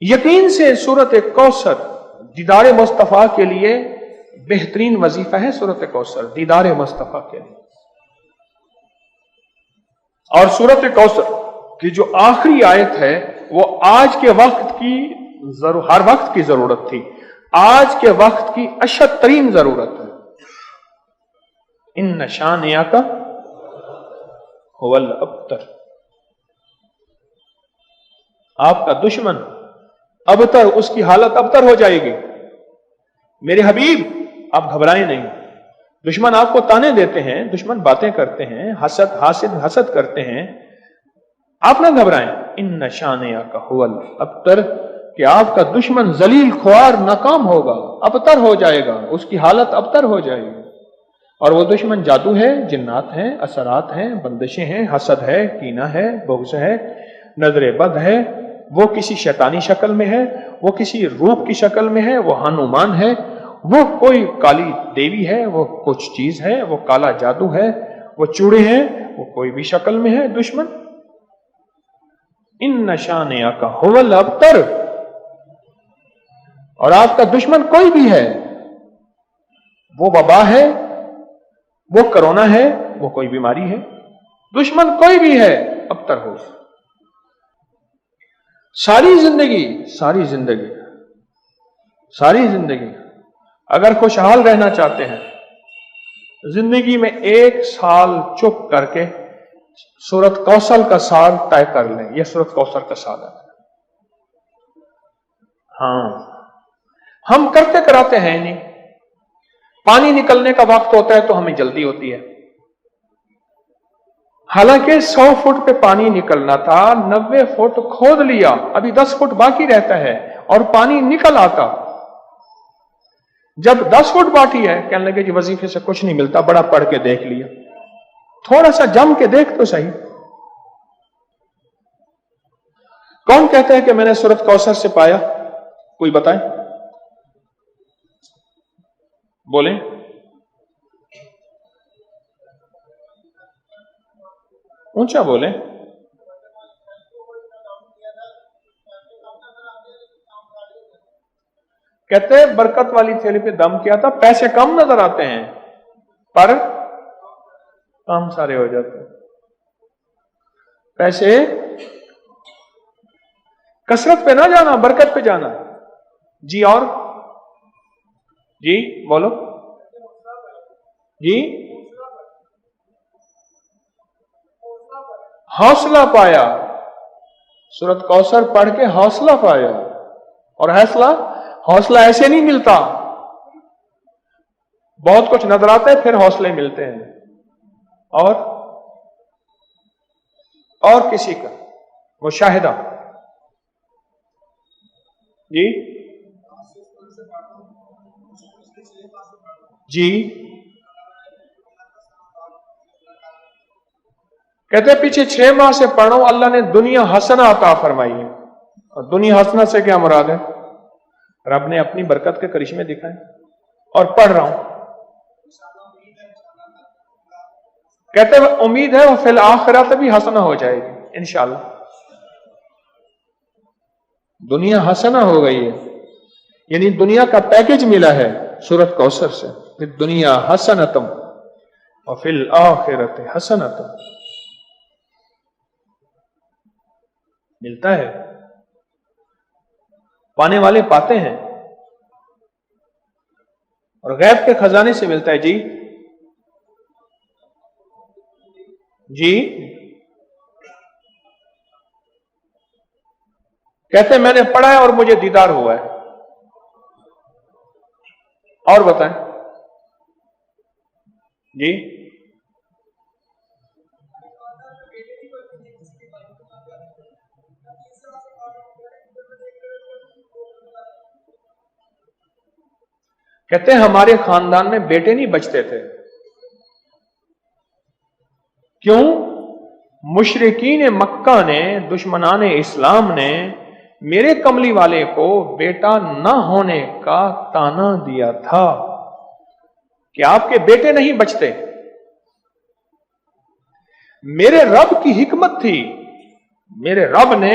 یقین سے سورت کوثر دیدار مصطفیٰ کے لیے بہترین وظیفہ ہے. سورت کوثر دیدار مصطفیٰ کے لیے. اور سورت کوثر کی جو آخری آیت ہے وہ آج کے وقت کی ہر وقت کی ضرورت تھی، آج کے وقت کی اشد ترین ضرورت ہے. ان شانئک هو الابتر. آپ کا دشمن ابتر، اس کی حالت ابتر ہو جائے گی. میرے حبیب آپ گھبرائیں نہیں. دشمن آپ کو تانے دیتے ہیں، دشمن باتیں کرتے ہیں، حسد کرتے ہیں، آپ نہ گھبرائیں. ان شانئک هو الابتر، کہ آپ کا دشمن ذلیل خوار ناکام ہوگا، ابتر ہو جائے گا، اس کی حالت ابتر ہو جائے گی. اور وہ دشمن جادو ہے، جنات ہیں، اثرات ہیں، بندشیں ہیں، حسد ہے، کینہ ہے، بغض ہے، نظر بد ہے، وہ کسی شیطانی شکل میں ہے، وہ کسی روپ کی شکل میں ہے، وہ ہنومان ہے، وہ کوئی کالی دیوی ہے، وہ کچھ چیز ہے، وہ کالا جادو ہے، وہ چوڑے ہیں، وہ کوئی بھی شکل میں ہے دشمن. ان شانئک هو الابتر. اور آپ کا دشمن کوئی بھی ہے، وہ وبا ہے، وہ کرونا ہے، وہ کوئی بیماری ہے، دشمن کوئی بھی ہے ابتر ہو. ساری زندگی اگر خوشحال رہنا چاہتے ہیں، زندگی میں 1 سال چپ کر کے سورت کوثر کا سال طے کر لیں. یہ سورت کوثر کا سال ہے. ہاں، ہم کرتے کراتے ہیں نہیں. پانی نکلنے کا وقت ہوتا ہے تو ہمیں جلدی ہوتی ہے، حالانکہ 100 فٹ پہ پانی نکلنا تھا، 90 فٹ کھود لیا، ابھی 10 فٹ باقی رہتا ہے اور پانی نکل آتا. جب 10 فٹ باقی ہے کہنے لگے جی وظیفے سے کچھ نہیں ملتا، بڑا پڑھ کے دیکھ لیا. تھوڑا سا جم کے دیکھ تو صحیح. کون کہتا ہے کہ میں نے سورت کوثر سے پایا؟ کوئی بتائیں، بولیں. اونچا بولیں. کہتے ہیں برکت والی تھیلی پہ دم کیا تھا، پیسے کم نظر آتے ہیں پر کام سارے ہو جاتے ہیں. پیسے کثرت پہ نہ جانا، برکت پہ جانا. جی اور جی بولو جی. حوصلہ پایا، سورت کوثر پڑھ کے حوصلہ پایا. اور حوصلہ ایسے نہیں ملتا، بہت کچھ نظر آتا ہے پھر حوصلے ملتے ہیں. اور کسی کا مشاہدہ. جی کہتے پیچھے 6 ماہ سے پڑھو، اللہ نے دنیا حسنہ عطا فرمائی ہے. اور دنیا حسنہ سے کیا مراد ہے؟ رب نے اپنی برکت کے کرشمے دکھائے. اور پڑھ رہا ہوں، کہتے ہیں امید ہے وہ فی الآخرت بھی حسنہ ہو جائے گی انشاءاللہ. دنیا حسنہ ہو گئی ہے، یعنی دنیا کا پیکج ملا ہے سورت کوثر سے. پھر دنیا حسنتم اور فی الآخرت حسنتم ملتا ہے. پانے والے پاتے ہیں اور غیب کے خزانے سے ملتا ہے. جی کہتے ہیں میں نے پڑھا ہے اور مجھے دیدار ہوا ہے. اور بتائیں جی. کہتے ہیں ہمارے خاندان میں بیٹے نہیں بچتے تھے. کیوں؟ مشرکین مکہ نے، دشمنان اسلام نے میرے کملی والے کو بیٹا نہ ہونے کا تانا دیا تھا کہ آپ کے بیٹے نہیں بچتے. میرے رب کی حکمت تھی، میرے رب نے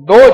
2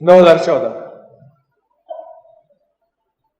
2014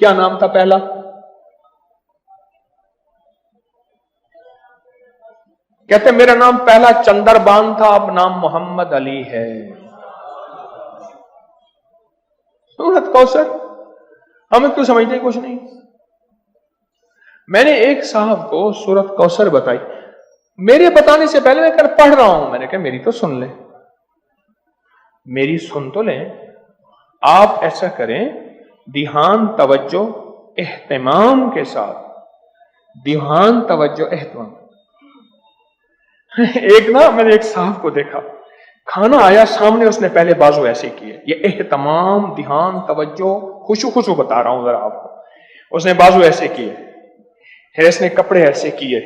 کیا نام تھا پہلا؟ کہتے میرا نام پہلا چندر بان تھا، اب نام محمد علی ہے۔ سورت کوثر ہمیں کیوں سمجھتے کچھ نہیں؟ میں نے ایک صاحب کو سورت کوثر بتائی، میرے بتانے سے پہلے میں کل پڑھ رہا ہوں، میں نے کہا میری تو سن لیں، میری سن تو لیں۔ آپ ایسا کریں، دھیان، توجہ، اہتمام کے ساتھ، دھیان، توجہ، اہتمام۔ ایک نا میں نے ایک صاحب کو دیکھا، کھانا آیا سامنے، اس نے پہلے بازو ایسے کیے، یہ اہتمام، دھیان، توجہ، خشوع بتا رہا ہوں ذرا آپ کو۔ اس نے بازو ایسے کیے، پھر اس نے کپڑے ایسے کیے،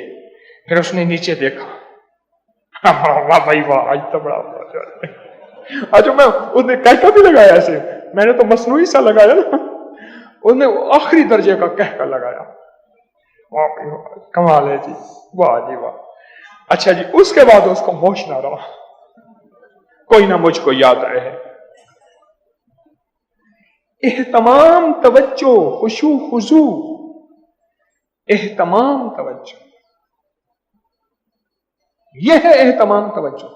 پھر اس نے نیچے دیکھا، واہ بھائی واہ، آج تو بڑا اچھا، میں اس نے کہکا بھی لگایا ایسے، میں نے تو مصنوعی سا لگایا نا، اس نے آخری درجے کا کہکا لگایا، کمال ہے جی، واہ جی واہ۔ اچھا جی، اس کے بعد اس کو ہوش نہ رہا، کوئی نہ مجھ کو یاد رہے۔ اہتمام، توجہ، خشوع خضوع، اہتمام، توجہ، یہ ہے اہتمام توجہ۔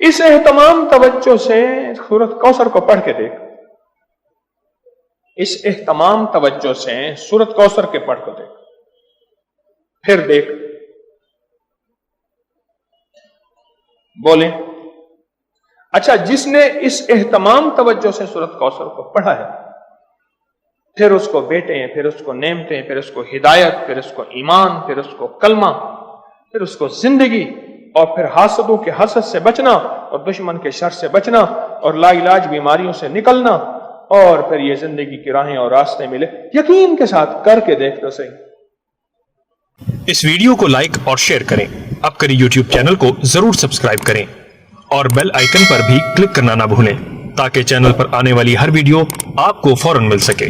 اس اہتمام توجہ سے سورت کوثر کو پڑھ کے دیکھ، اس اہتمام توجہ سے سورت کوثر کے پڑھ کو دیکھ، پھر دیکھ، بولیں۔ اچھا، جس نے اس اہتمام توجہ سے سورت کوثر کو پڑھا ہے، پھر اس کو بیٹے، پھر اس کو نعمتیں، پھر اس کو ہدایت، پھر اس کو ایمان، پھر اس کو کلمہ، پھر اس کو زندگی، اور پھر حاسدوں کے حسد سے بچنا، اور دشمن کے شر سے بچنا، اور لا علاج بیماریوں سے نکلنا، اور پھر یہ زندگی کی راہیں اور راستے ملے۔ یقین کے ساتھ کر کے دیکھ تو صحیح۔ اس ویڈیو کو لائک اور شیئر کریں، اب کری یوٹیوب چینل کو ضرور سبسکرائب کریں، اور بیل آئیکن پر بھی کلک کرنا نہ بھولیں تاکہ چینل پر آنے والی ہر ویڈیو آپ کو فوراً مل سکے۔